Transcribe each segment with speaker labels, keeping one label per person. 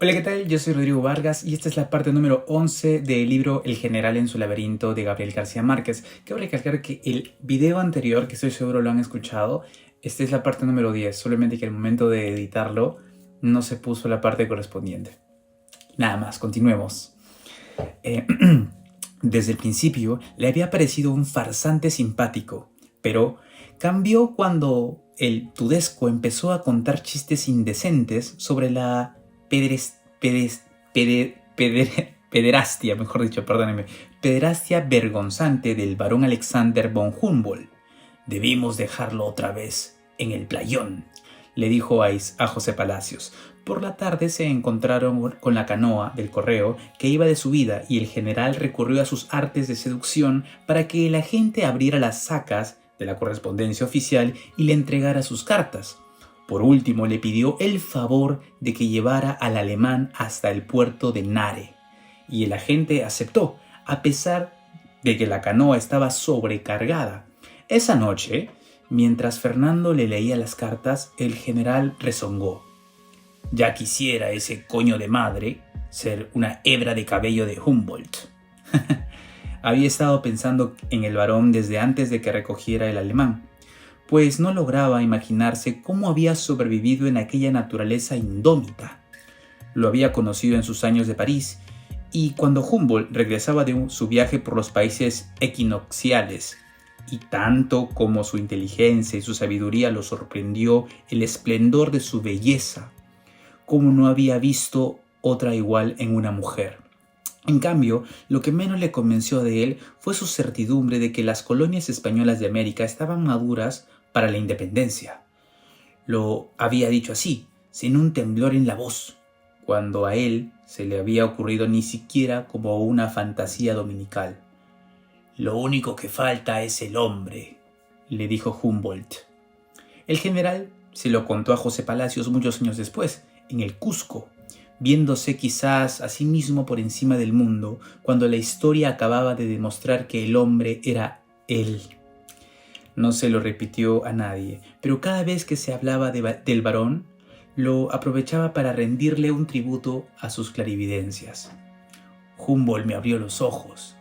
Speaker 1: Hola, ¿qué tal? Yo soy Rodrigo Vargas y esta es la parte número 11 del libro El general en su laberinto de Gabriel García Márquez. Quiero recalcar que el video anterior, que estoy seguro lo han escuchado, esta es la parte número 10, solamente que al momento de editarlo no se puso la parte correspondiente. Nada más, continuemos. Eh, Desde el principio le había parecido un farsante simpático, pero cambió cuando el tudesco empezó a contar chistes indecentes sobre la pederastia, mejor dicho, perdónenme, pederastia vergonzante del barón Alexander von Humboldt. Debimos dejarlo otra vez en el playón, le dijo a José Palacios. Por la tarde se encontraron con la canoa del correo que iba de subida y el general recurrió a sus artes de seducción para que el agente abriera las sacas de la correspondencia oficial y le entregara sus cartas. Por último, le pidió el favor de que llevara al alemán hasta el puerto de Nare, y el agente aceptó, a pesar de que la canoa estaba sobrecargada. Esa noche, mientras Fernando le leía las cartas, el general rezongó. Ya quisiera ese coño de madre ser una hebra de cabello de Humboldt. Había estado pensando en el varón desde antes de que recogiera el alemán, pues no lograba imaginarse cómo había sobrevivido en aquella naturaleza indómita. Lo había conocido en sus años de París, y cuando Humboldt regresaba de su viaje por los países equinocciales, y tanto como su inteligencia y su sabiduría lo sorprendió el esplendor de su belleza, como no había visto otra igual en una mujer. En cambio, lo que menos le convenció de él fue su certidumbre de que las colonias españolas de América estaban maduras para la independencia. Lo había dicho así, sin un temblor en la voz, cuando a él se le había ocurrido ni siquiera como una fantasía dominical. Lo único que falta es el hombre, le dijo Humboldt. El general se lo contó a José Palacios muchos años después, en el Cusco, viéndose quizás a sí mismo por encima del mundo, cuando la historia acababa de demostrar que el hombre era él. No se lo repitió a nadie, pero cada vez que se hablaba del varón, lo aprovechaba para rendirle un tributo a sus clarividencias. Humboldt me abrió los ojos.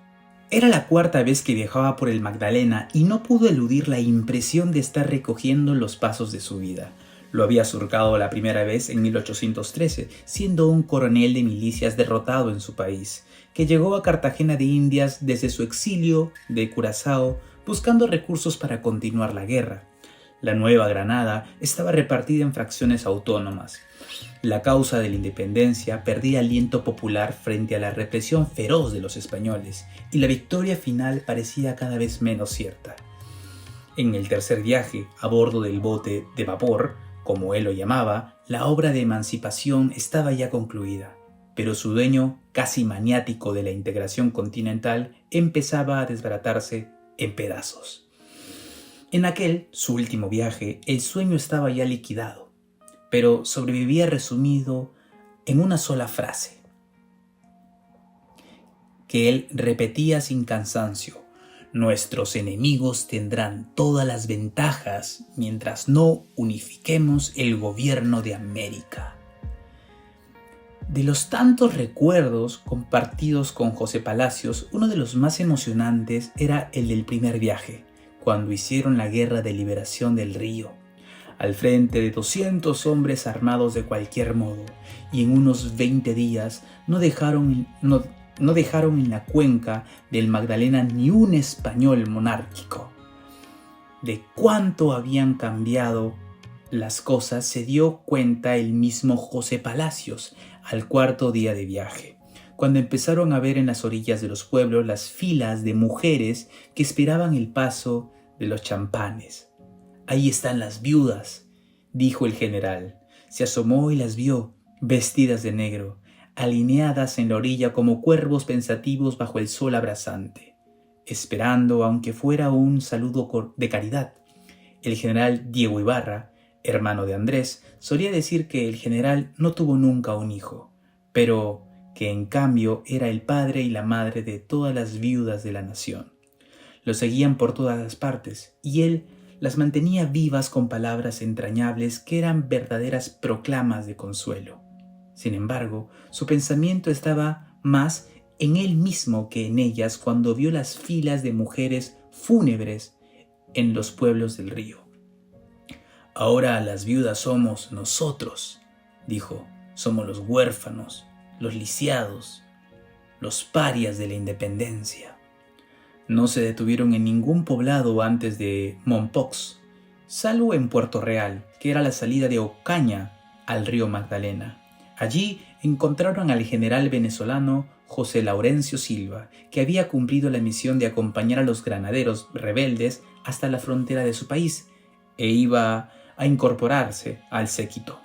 Speaker 1: Era la cuarta vez que viajaba por el Magdalena y no pudo eludir la impresión de estar recogiendo los pasos de su vida. Lo había surcado la primera vez en 1813, siendo un coronel de milicias derrotado en su país, que llegó a Cartagena de Indias desde su exilio de Curazao buscando recursos para continuar la guerra. La Nueva Granada estaba repartida en fracciones autónomas. La causa de la independencia perdía aliento popular frente a la represión feroz de los españoles, y la victoria final parecía cada vez menos cierta. En el tercer viaje, a bordo del bote de vapor, como él lo llamaba, la obra de emancipación estaba ya concluida, pero su dueño, casi maniático de la integración continental, empezaba a desbaratarse en pedazos. En aquel, su último viaje, el sueño estaba ya liquidado, pero sobrevivía resumido en una sola frase, que él repetía sin cansancio: nuestros enemigos tendrán todas las ventajas mientras no unifiquemos el gobierno de América. De los tantos recuerdos compartidos con José Palacios, uno de los más emocionantes era el del primer viaje, cuando hicieron la guerra de liberación del río, al frente de 200 hombres armados de cualquier modo, y en unos 20 días no dejaron en la cuenca del Magdalena ni un español monárquico. De cuánto habían cambiado las cosas se dio cuenta el mismo José Palacios al cuarto día de viaje, cuando empezaron a ver en las orillas de los pueblos las filas de mujeres que esperaban el paso de los champanes. Ahí están las viudas, dijo el general. Se asomó y las vio, vestidas de negro, alineadas en la orilla como cuervos pensativos bajo el sol abrasante, esperando aunque fuera un saludo de caridad. El general Diego Ibarra, hermano de Andrés, solía decir que el general no tuvo nunca un hijo, pero que en cambio era el padre y la madre de todas las viudas de la nación. Lo seguían por todas las partes, y él las mantenía vivas con palabras entrañables que eran verdaderas proclamas de consuelo. Sin embargo, su pensamiento estaba más en él mismo que en ellas cuando vio las filas de mujeres fúnebres en los pueblos del río. Ahora las viudas somos nosotros, dijo, somos los huérfanos, los lisiados, los parias de la independencia. No se detuvieron en ningún poblado antes de Mompox, salvo en Puerto Real, que era la salida de Ocaña al río Magdalena. Allí encontraron al general venezolano José Laurencio Silva, que había cumplido la misión de acompañar a los granaderos rebeldes hasta la frontera de su país e iba a incorporarse al séquito.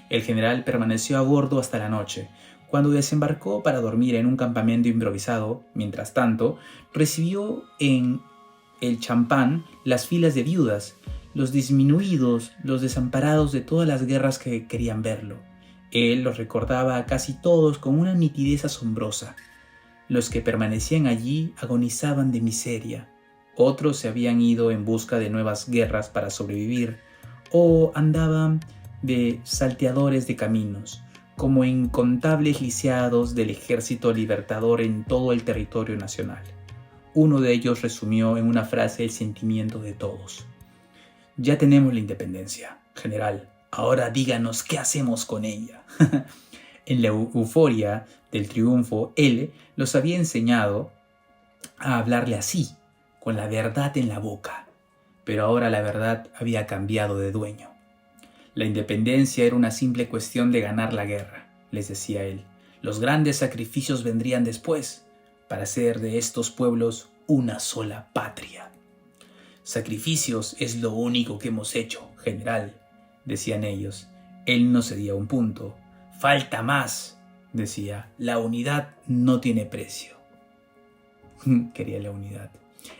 Speaker 1: El general permaneció a bordo hasta la noche, cuando desembarcó para dormir en un campamento improvisado. Mientras tanto, recibió en el champán las filas de viudas, los disminuidos, los desamparados de todas las guerras que querían verlo. Él los recordaba a casi todos con una nitidez asombrosa. Los que permanecían allí agonizaban de miseria. Otros se habían ido en busca de nuevas guerras para sobrevivir o andaban de salteadores de caminos, como incontables lisiados del ejército libertador en todo el territorio nacional. Uno de ellos resumió en una frase el sentimiento de todos. Ya tenemos la independencia, general. Ahora díganos qué hacemos con ella. En la euforia del triunfo, él los había enseñado a hablarle así, con la verdad en la boca. Pero ahora la verdad había cambiado de dueño. La independencia era una simple cuestión de ganar la guerra, les decía él. Los grandes sacrificios vendrían después, para hacer de estos pueblos una sola patria. Sacrificios es lo único que hemos hecho, general, decían ellos. Él no cedía un punto. Falta más, decía. La unidad no tiene precio. Quería la unidad.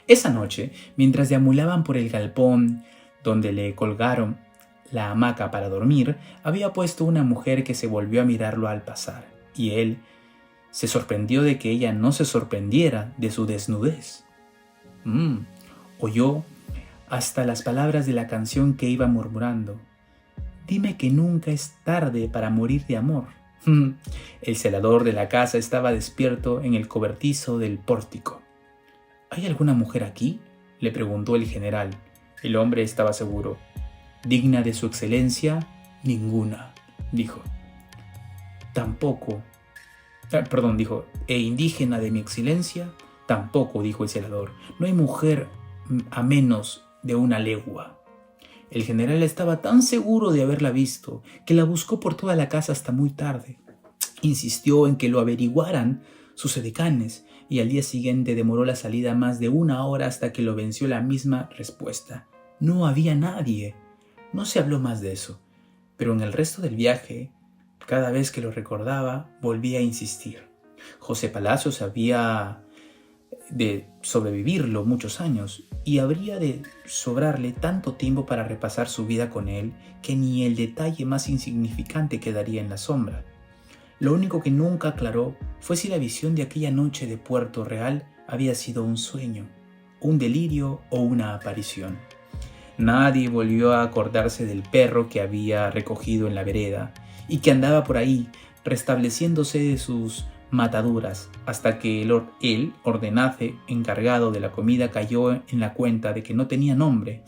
Speaker 1: Esa noche, mientras deambulaban por el galpón donde le colgaron la hamaca para dormir, había puesto una mujer que se volvió a mirarlo al pasar, y él se sorprendió de que ella no se sorprendiera de su desnudez. Oyó hasta las palabras de la canción que iba murmurando. Dime que nunca es tarde para morir de amor. El celador de la casa estaba despierto en el cobertizo del pórtico. ¿Hay alguna mujer aquí?, le preguntó el general. El hombre estaba seguro. Digna de su excelencia, ninguna, dijo. Tampoco. Dijo. ¿E indígena de mi excelencia? Tampoco, dijo el celador. No hay mujer a menos de una legua. El general estaba tan seguro de haberla visto que la buscó por toda la casa hasta muy tarde. Insistió en que lo averiguaran sus edecanes y al día siguiente demoró la salida más de 1 hora hasta que lo venció la misma respuesta. No había nadie. No se habló más de eso, pero en el resto del viaje, cada vez que lo recordaba, volvía a insistir. José Palacios había de sobrevivirlo muchos años y habría de sobrarle tanto tiempo para repasar su vida con él que ni el detalle más insignificante quedaría en la sombra. Lo único que nunca aclaró fue si la visión de aquella noche de Puerto Real había sido un sueño, un delirio o una aparición. Nadie volvió a acordarse del perro que había recogido en la vereda y que andaba por ahí restableciéndose de sus mataduras hasta que el ordenace encargado de la comida cayó en la cuenta de que no tenía nombre.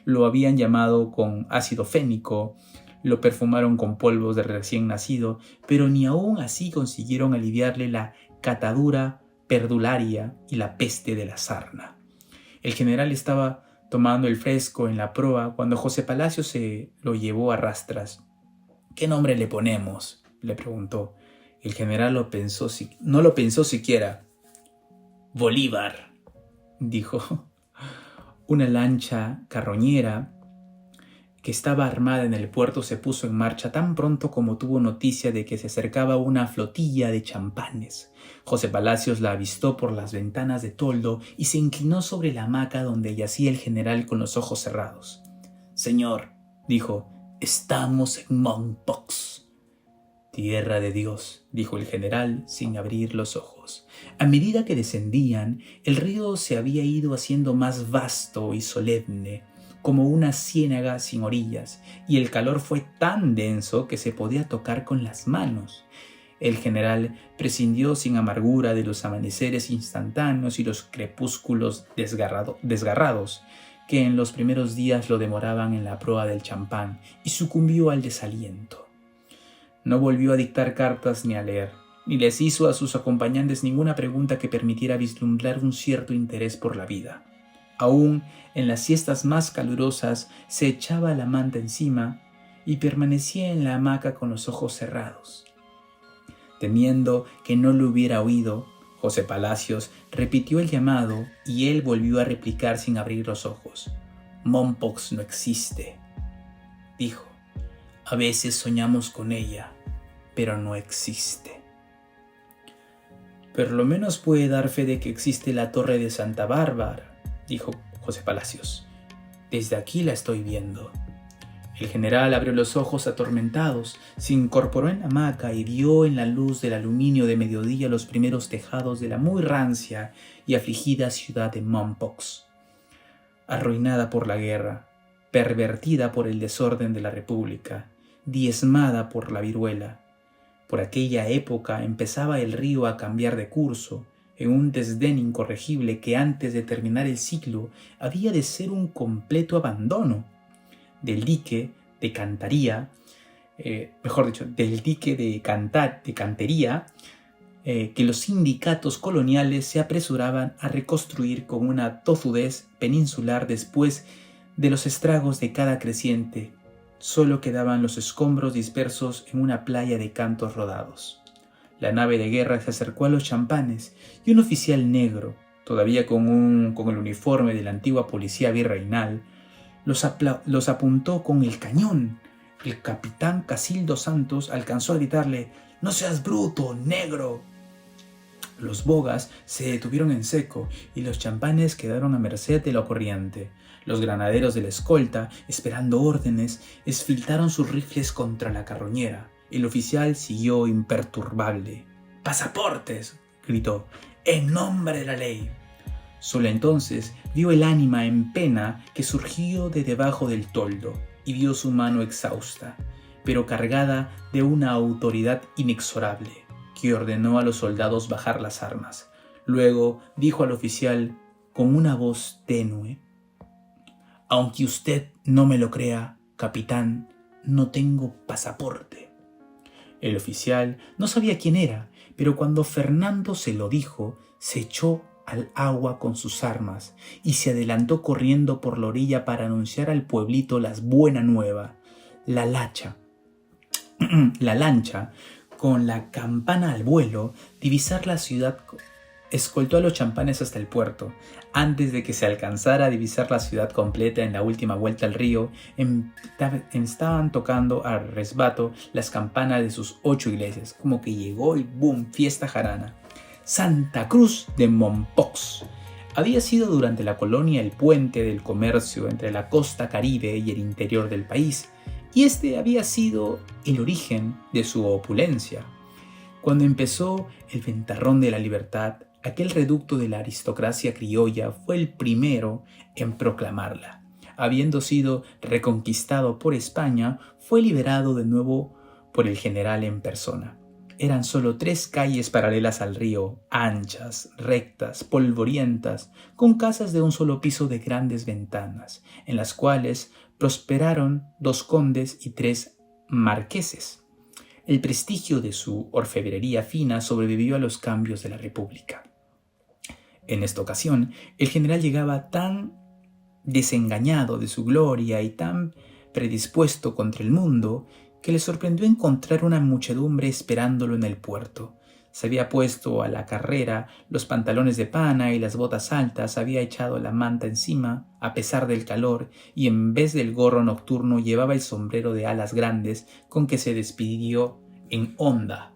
Speaker 1: Lo habían llamado con ácido fénico, lo perfumaron con polvos de recién nacido, pero ni aún así consiguieron aliviarle la catadura perdularia y la peste de la sarna. El general estaba tomando el fresco en la proa cuando José Palacios se lo llevó a rastras. ¿Qué nombre le ponemos?, le preguntó. El general no lo pensó siquiera. Bolívar, dijo. Una lancha carroñera que estaba armada en el puerto se puso en marcha tan pronto como tuvo noticia de que se acercaba una flotilla de champanes. José Palacios la avistó por las ventanas de toldo y se inclinó sobre la hamaca donde yacía el general con los ojos cerrados. Señor, dijo, estamos en Mompox. Tierra de Dios, dijo el general sin abrir los ojos. A medida que descendían, el río se había ido haciendo más vasto y solemne. como una ciénaga sin orillas, y el calor fue tan denso que se podía tocar con las manos. El general prescindió sin amargura de los amaneceres instantáneos y los crepúsculos desgarrados, que en los primeros días lo demoraban en la proa del champán, y sucumbió al desaliento. No volvió a dictar cartas ni a leer, ni les hizo a sus acompañantes ninguna pregunta que permitiera vislumbrar un cierto interés por la vida. Aún en las siestas más calurosas se echaba la manta encima y permanecía en la hamaca con los ojos cerrados. Temiendo que no lo hubiera oído, José Palacios repitió el llamado y él volvió a replicar sin abrir los ojos. «Mompox no existe», dijo. «A veces soñamos con ella, pero no existe». «Por lo menos puede dar fe de que existe la Torre de Santa Bárbara», dijo José Palacios. «Desde aquí la estoy viendo». El general abrió los ojos atormentados, se incorporó en la hamaca y vio en la luz del aluminio de mediodía los primeros tejados de la muy rancia y afligida ciudad de Mompox, arruinada por la guerra, pervertida por el desorden de la República, diezmada por la viruela. Por aquella época empezaba el río a cambiar de curso, en un desdén incorregible que antes de terminar el siglo había de ser un completo abandono. Del dique de cantería, que los sindicatos coloniales se apresuraban a reconstruir con una tozudez peninsular después de los estragos de cada creciente. Solo quedaban los escombros dispersos en una playa de cantos rodados. La nave de guerra se acercó a los champanes y un oficial negro, todavía con el uniforme de la antigua policía virreinal, los apuntó con el cañón. El capitán Casildo Santos alcanzó a gritarle: «¡No seas bruto, negro!». Los bogas se detuvieron en seco y los champanes quedaron a merced de la corriente. Los granaderos de la escolta, esperando órdenes, esfiltaron sus rifles contra la carroñera. El oficial siguió imperturbable. «¡Pasaportes!», gritó. «¡En nombre de la ley!». Solo entonces vio el ánima en pena que surgió de debajo del toldo y vio su mano exhausta, pero cargada de una autoridad inexorable, que ordenó a los soldados bajar las armas. Luego dijo al oficial con una voz tenue: «Aunque usted no me lo crea, capitán, no tengo pasaporte». El oficial no sabía quién era, pero cuando Fernando se lo dijo, se echó al agua con sus armas y se adelantó corriendo por la orilla para anunciar al pueblito la buena nueva. La lancha, con la campana al vuelo, divisar la ciudad, escoltó a los champanes hasta el puerto. Antes de que se alcanzara a divisar la ciudad completa en la última vuelta al río, estaban tocando a resbato las campanas de sus 8 iglesias, como que llegó el boom, fiesta jarana. Santa Cruz de Mompox había sido durante la colonia el puente del comercio entre la costa caribe y el interior del país, y este había sido el origen de su opulencia. Cuando empezó el ventarrón de la libertad, aquel reducto de la aristocracia criolla fue el primero en proclamarla. Habiendo sido reconquistado por España, fue liberado de nuevo por el general en persona. Eran solo 3 calles paralelas al río, anchas, rectas, polvorientas, con casas de un solo piso de grandes ventanas, en las cuales prosperaron 2 condes y 3 marqueses. El prestigio de su orfebrería fina sobrevivió a los cambios de la República. En esta ocasión, el general llegaba tan desengañado de su gloria y tan predispuesto contra el mundo que le sorprendió encontrar una muchedumbre esperándolo en el puerto. Se había puesto a la carrera los pantalones de pana y las botas altas, había echado la manta encima a pesar del calor y en vez del gorro nocturno llevaba el sombrero de alas grandes con que se despidió en Honda.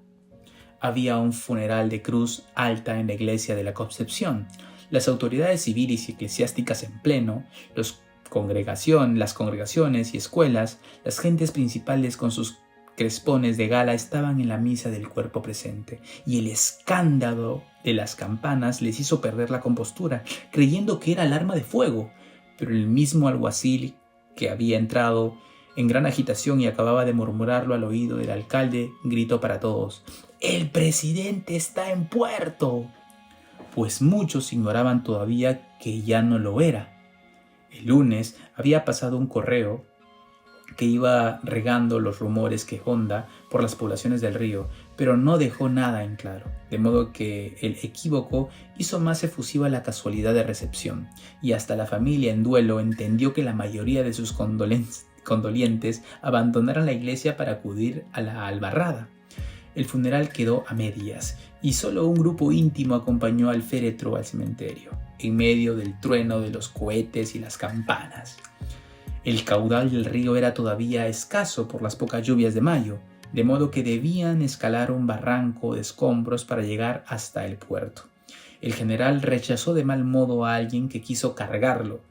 Speaker 1: Había un funeral de cruz alta en la iglesia de la Concepción. Las autoridades civiles y eclesiásticas en pleno, las congregaciones y escuelas, las gentes principales con sus crespones de gala estaban en la misa del cuerpo presente, y el escándalo de las campanas les hizo perder la compostura, creyendo que era alarma de fuego. pero el mismo alguacil que había entrado en gran agitación y acababa de murmurarlo al oído del alcalde, gritó para todos: «¡El presidente está en puerto!», pues muchos ignoraban todavía que ya no lo era. El lunes había pasado un correo que iba regando los rumores que Honda por las poblaciones del río, pero no dejó nada en claro, de modo que el equívoco hizo más efusiva la casualidad de recepción, y hasta la familia en duelo entendió que la mayoría de sus condolientes abandonaron la iglesia para acudir a la albarrada. El funeral quedó a medias, y solo un grupo íntimo acompañó al féretro al cementerio, en medio del trueno de los cohetes y las campanas. El caudal del río era todavía escaso por las pocas lluvias de mayo, de modo que debían escalar un barranco de escombros para llegar hasta el puerto. El general rechazó de mal modo a alguien que quiso cargarlo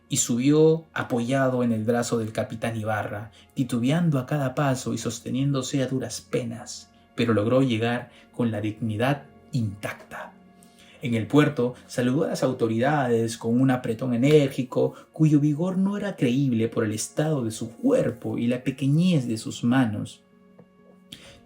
Speaker 1: y subió apoyado en el brazo del capitán Ibarra, titubeando a cada paso y sosteniéndose a duras penas, pero logró llegar con la dignidad intacta. En el puerto saludó a las autoridades con un apretón enérgico cuyo vigor no era creíble por el estado de su cuerpo y la pequeñez de sus manos.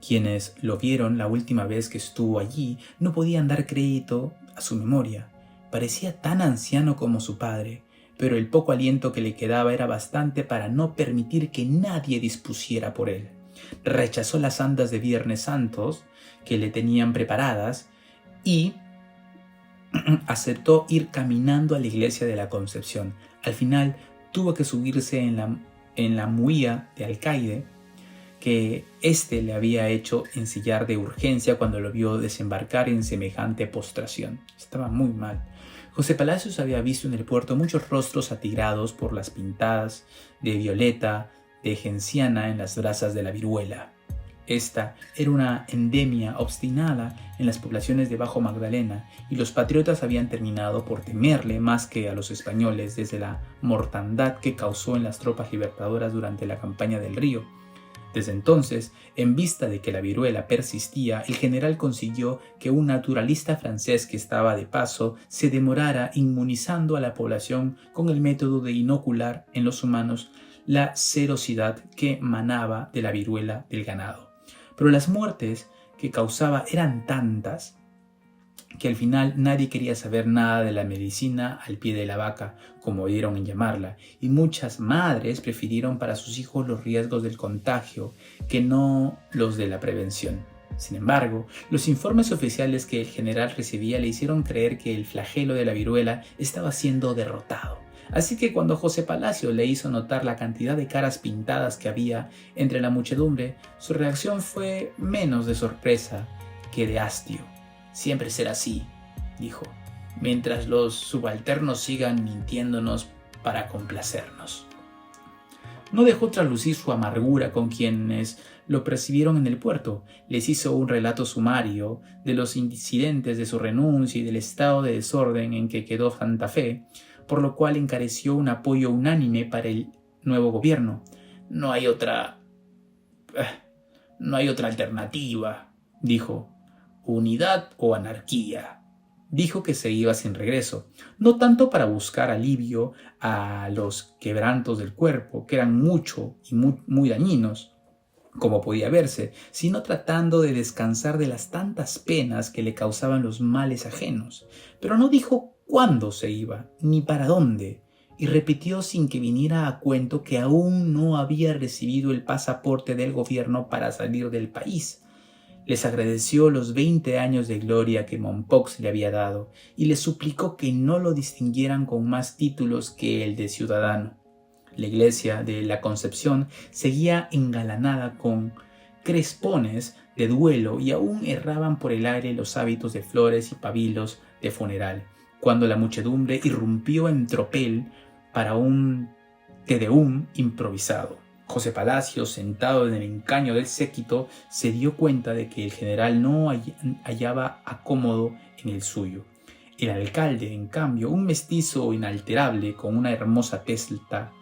Speaker 1: Quienes lo vieron la última vez que estuvo allí no podían dar crédito a su memoria. Parecía tan anciano como su padre, pero el poco aliento que le quedaba era bastante para no permitir que nadie dispusiera por él. Rechazó las andas de Viernes Santos que le tenían preparadas y aceptó ir caminando a la iglesia de la Concepción. Al final tuvo que subirse en la muía de alcaide que éste le había hecho ensillar de urgencia cuando lo vio desembarcar en semejante postración. Estaba muy mal. José Palacios había visto en el puerto muchos rostros atigrados por las pintadas de violeta de genciana en las brasas de la viruela. Esta era una endemia obstinada en las poblaciones de Bajo Magdalena, y los patriotas habían terminado por temerle más que a los españoles desde la mortandad que causó en las tropas libertadoras durante la campaña del Río. Desde entonces, en vista de que la viruela persistía, el general consiguió que un naturalista francés que estaba de paso se demorara inmunizando a la población con el método de inocular en los humanos la serosidad que manaba de la viruela del ganado. Pero las muertes que causaba eran tantas que al final nadie quería saber nada de la medicina al pie de la vaca, como dieron en llamarla, y muchas madres prefirieron para sus hijos los riesgos del contagio que no los de la prevención. Sin embargo, los informes oficiales que el general recibía le hicieron creer que el flagelo de la viruela estaba siendo derrotado. Así que cuando José Palacios le hizo notar la cantidad de caras pintadas que había entre la muchedumbre, su reacción fue menos de sorpresa que de hastio. «Siempre será así», dijo, «mientras los subalternos sigan mintiéndonos para complacernos». No dejó traslucir su amargura con quienes lo percibieron en el puerto. Les hizo un relato sumario de los incidentes de su renuncia y del estado de desorden en que quedó Santa Fe, por lo cual encareció un apoyo unánime para el nuevo gobierno. No hay otra alternativa», dijo. «Unidad o anarquía». Dijo que se iba sin regreso, no tanto para buscar alivio a los quebrantos del cuerpo, que eran mucho y muy dañinos, como podía verse, sino tratando de descansar de las tantas penas que le causaban los males ajenos. Pero no dijo cuándo se iba, ni para dónde, y repitió sin que viniera a cuento que aún no había recibido el pasaporte del gobierno para salir del país. Les agradeció los 20 años de gloria que Mompox le había dado y les suplicó que no lo distinguieran con más títulos que el de ciudadano. La iglesia de la Concepción seguía engalanada con crespones de duelo y aún erraban por el aire los hábitos de flores y pabilos de funeral, cuando la muchedumbre irrumpió en tropel para un Te Deum improvisado. José Palacios, sentado en el encaño del séquito, se dio cuenta de que el general no hallaba acómodo en el suyo. El alcalde, en cambio, un mestizo inalterable con una hermosa testa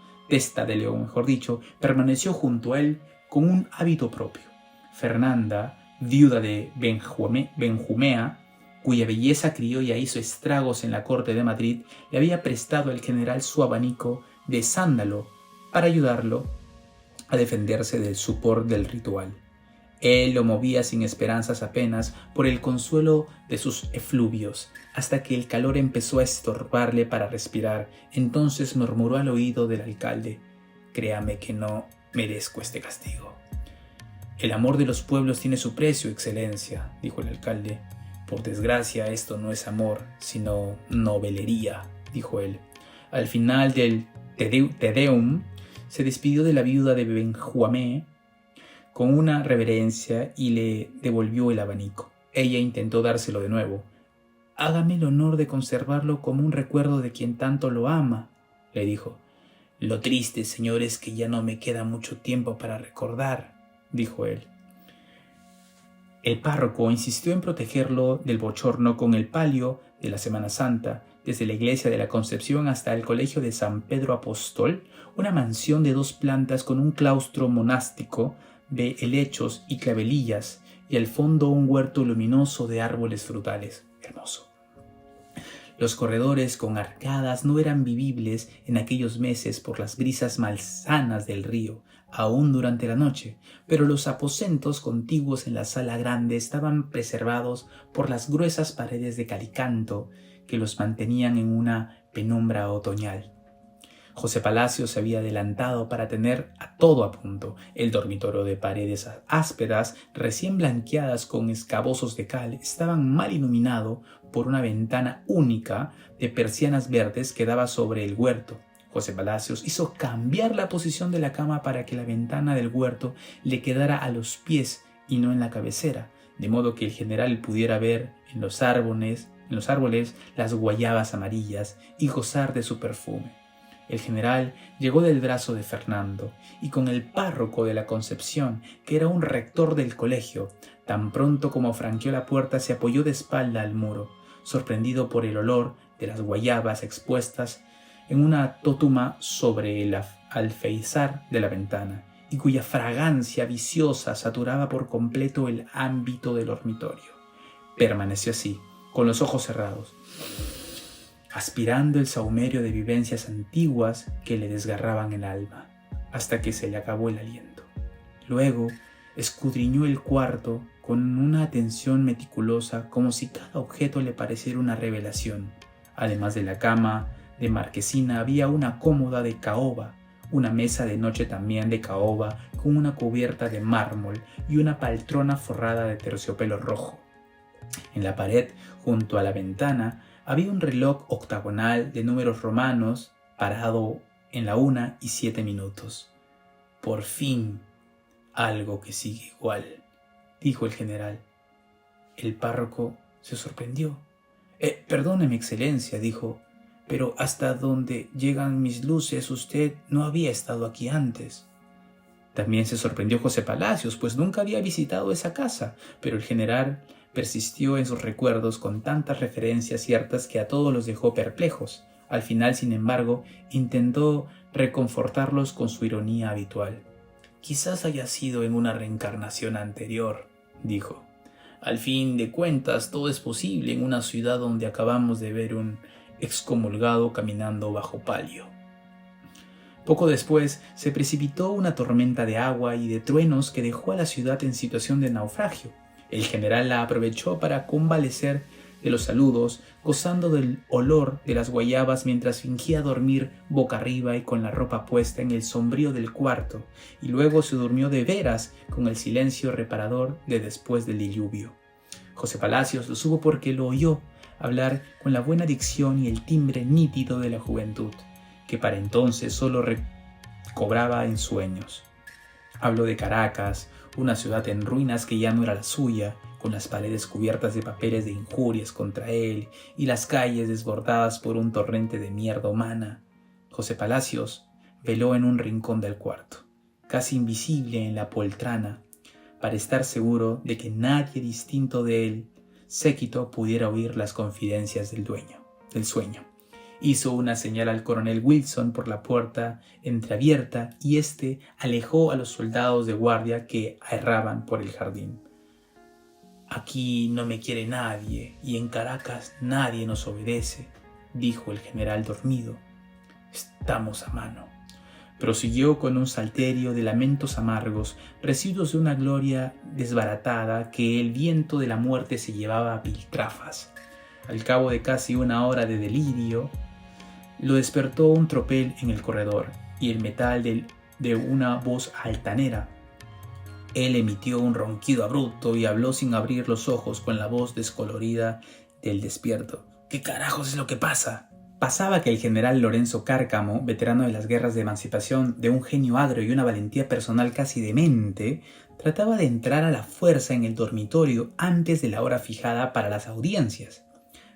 Speaker 1: de león, mejor dicho, permaneció junto a él con un hábito propio. Fernanda, viuda de Benjumea, cuya belleza criolla hizo estragos en la corte de Madrid, le había prestado al general su abanico de sándalo para ayudarlo a defenderse del sopor del ritual. Él lo movía sin esperanzas apenas por el consuelo de sus efluvios, hasta que el calor empezó a estorbarle para respirar. Entonces murmuró al oído del alcalde: «Créame que no merezco este castigo». «El amor de los pueblos tiene su precio, excelencia», dijo el alcalde. «Por desgracia, esto no es amor, sino novelería», dijo él. Al final del Te Deum, se despidió de la viuda de Benjuamé con una reverencia y le devolvió el abanico. Ella intentó dárselo de nuevo. «Hágame el honor de conservarlo como un recuerdo de quien tanto lo ama», le dijo. «Lo triste, señor, es que ya no me queda mucho tiempo para recordar», dijo él. El párroco insistió en protegerlo del bochorno con el palio de la Semana Santa, desde la iglesia de la Concepción hasta el colegio de San Pedro Apóstol, una mansión de 2 plantas con un claustro monástico de helechos y clavelillas, y al fondo un huerto luminoso de árboles frutales. Hermoso. Los corredores con arcadas no eran vivibles en aquellos meses por las brisas malsanas del río, aún durante la noche, pero los aposentos contiguos en la sala grande estaban preservados por las gruesas paredes de calicanto que los mantenían en una penumbra otoñal. José Palacios se había adelantado para tener a todo a punto. El dormitorio de paredes ásperas, recién blanqueadas con escabozos de cal, estaban mal iluminado por una ventana única de persianas verdes que daba sobre el huerto. José Palacios hizo cambiar la posición de la cama para que la ventana del huerto le quedara a los pies y no en la cabecera, de modo que el general pudiera ver en los árboles las guayabas amarillas y gozar de su perfume. El general llegó del brazo de Fernando y con el párroco de la Concepción, que era un rector del colegio, tan pronto como franqueó la puerta se apoyó de espalda al muro, sorprendido por el olor de las guayabas expuestas en una tótuma sobre el alféizar de la ventana, y cuya fragancia viciosa saturaba por completo el ámbito del dormitorio. Permaneció así, con los ojos cerrados, aspirando el sahumerio de vivencias antiguas que le desgarraban el alma, hasta que se le acabó el aliento. Luego escudriñó el cuarto con una atención meticulosa, como si cada objeto le pareciera una revelación. Además de la cama de marquesina había una cómoda de caoba, una mesa de noche también de caoba con una cubierta de mármol y una poltrona forrada de terciopelo rojo. En la pared, junto a la ventana, había un reloj octagonal de números romanos parado en la 1:07. «Por fin, algo que sigue igual», dijo el general. El párroco se sorprendió. «Perdóneme, excelencia», dijo, «pero hasta donde llegan mis luces usted no había estado aquí antes». También se sorprendió José Palacios, pues nunca había visitado esa casa, pero el general persistió en sus recuerdos con tantas referencias ciertas que a todos los dejó perplejos. Al final, sin embargo, intentó reconfortarlos con su ironía habitual. «Quizás haya sido en una reencarnación anterior», dijo. «Al fin de cuentas, todo es posible en una ciudad donde acabamos de ver un excomulgado caminando bajo palio». Poco después se precipitó una tormenta de agua y de truenos que dejó a la ciudad en situación de naufragio. El general la aprovechó para convalecer de los saludos, gozando del olor de las guayabas mientras fingía dormir boca arriba y con la ropa puesta en el sombrío del cuarto, y luego se durmió de veras con el silencio reparador de después del diluvio. José Palacios lo supo porque lo oyó hablar con la buena dicción y el timbre nítido de la juventud, que para entonces solo recobraba en sueños. Habló de Caracas, una ciudad en ruinas que ya no era la suya, con las paredes cubiertas de papeles de injurias contra él y las calles desbordadas por un torrente de mierda humana. José Palacios veló en un rincón del cuarto, casi invisible en la poltrana, para estar seguro de que nadie distinto de él, séquito, pudiera oír las confidencias del sueño. Hizo una señal al coronel Wilson por la puerta entreabierta y éste alejó a los soldados de guardia que erraban por el jardín. Aquí no me quiere nadie y en Caracas nadie nos obedece, dijo el general dormido. Estamos a mano. Prosiguió con un salterio de lamentos amargos, residuos de una gloria desbaratada que el viento de la muerte se llevaba a piltrafas. Al cabo de casi una hora de delirio, lo despertó un tropel en el corredor y el metal de una voz altanera. Él emitió un ronquido abrupto y habló sin abrir los ojos con la voz descolorida del despierto. ¿Qué carajos es lo que pasa? Pasaba que el general Lorenzo Cárcamo, veterano de las guerras de emancipación, de un genio agrio y una valentía personal casi demente, trataba de entrar a la fuerza en el dormitorio antes de la hora fijada para las audiencias.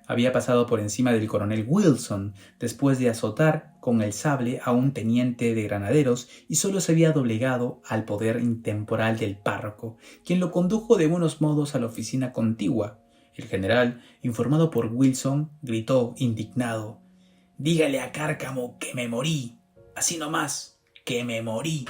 Speaker 1: Había pasado por encima del coronel Wilson después de azotar con el sable a un teniente de granaderos y solo se había doblegado al poder intemporal del párroco, quien lo condujo de buenos modos a la oficina contigua. El general, informado por Wilson, gritó indignado: «Dígale a Cárcamo que me morí, así nomás, que me morí».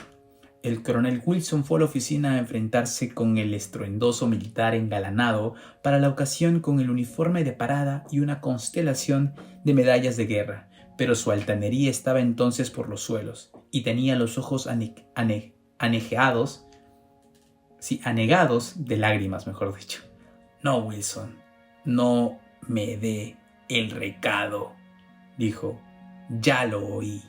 Speaker 1: El coronel Wilson fue a la oficina a enfrentarse con el estruendoso militar engalanado para la ocasión con el uniforme de parada y una constelación de medallas de guerra, pero su altanería estaba entonces por los suelos y tenía los ojos anegados de lágrimas, mejor dicho. «No, Wilson, no me dé el recado», dijo. «Ya lo oí».